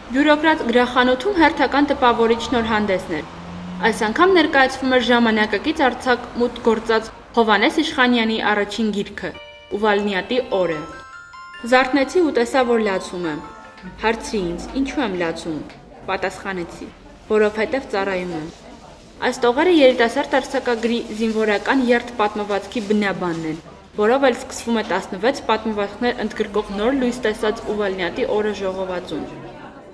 Բյուրոկրատ գրախանութում հերթական տպավորիչ նորհանդեսն էր։ Այս անգամ ներկայացվում էր ժամանակակից արձակ մուտք գործած Հովհաննես Իշխանյանի առաջին գիրքը՝ Ուվալնյատի օրը։ Զարթնեցի ու տեսա, որ լացում եմ։ Հարցրի ինձ, ինչու եմ լացում։ Պատասխանեցի, որովհետև ծառայում եմ։ Այս տողերը երիտասարդ արձակագրի զինվորական երթ պատմվածքի բնաբանն են, որով էլ սկսվում է 16 պատմվածքներ ընդգրկող նոր լույս տեսած Ուվալնյատի օրը ժողովածուն։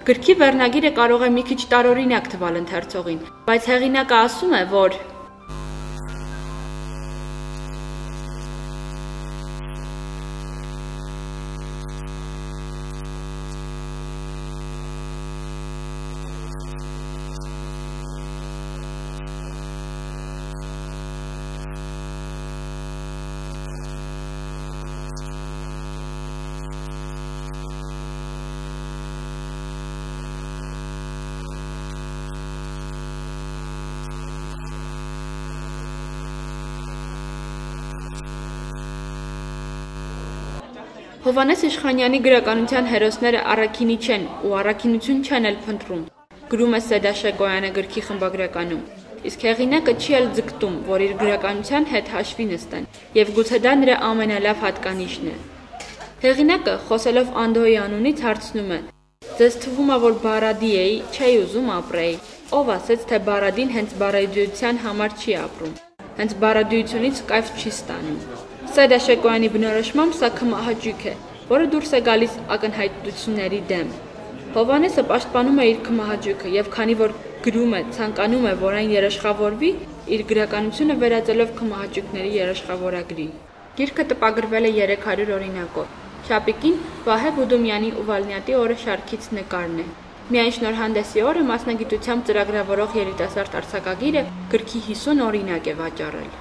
Գրքի վերնագիրը կարող է մի քիչ տարօրինակ թվալ ընթերցողին, բայց հեղինակը ասում է, որ Հովհաննես Իշխանյանի գրականության հերոսները առաքինի չեն ու առաքինություն չեն էլ փնտրում, գրում է Սեդա Շեկոյանը գրքի խմբագրականում, իսկ հեղինակը չի էլ ձգտում, որ իր գրականության հետ հաշվի նստեն, եւ գուցե դա նրա ամենալավ հատկանիշն է։ Հեղինակը, խոսելով Անդոյի անունից, հարցնում է. «Ձեզ թվում է, որ Բարադի էի, չէի ուզում ապրեի, ով ասեց, թե Բարադին հենց բարադիության համար չի ապրում, հենց բարադիությունից կայֆ չի ստանում»։ Սեդա Շեկոյանի բնորոշմամբ սա քմահաճույք է, որը դուրս է գալիս ակնհայտությունների դեմ։ Հովհաննեսը պաշտպանում է իր քմահաճույքը եւ քանի որ գրում է, ցանկանում է, որ այն երաշխավորվի, իր գրականությունը վերածելով քմահաճույքների երաշխավորագրի։ Գիրքը տպագրվել է 300 օրինակով։ Շապիկին Վահե Բուդումյանի Ուվալնյատի օրը շարքից նկարն է։ Միայն շնորհանդեսի օրը մասնագիտությամբ ծրագրավորող երիտասարդ արձակագիրը գրքի 50 օրինակ է վաճառել։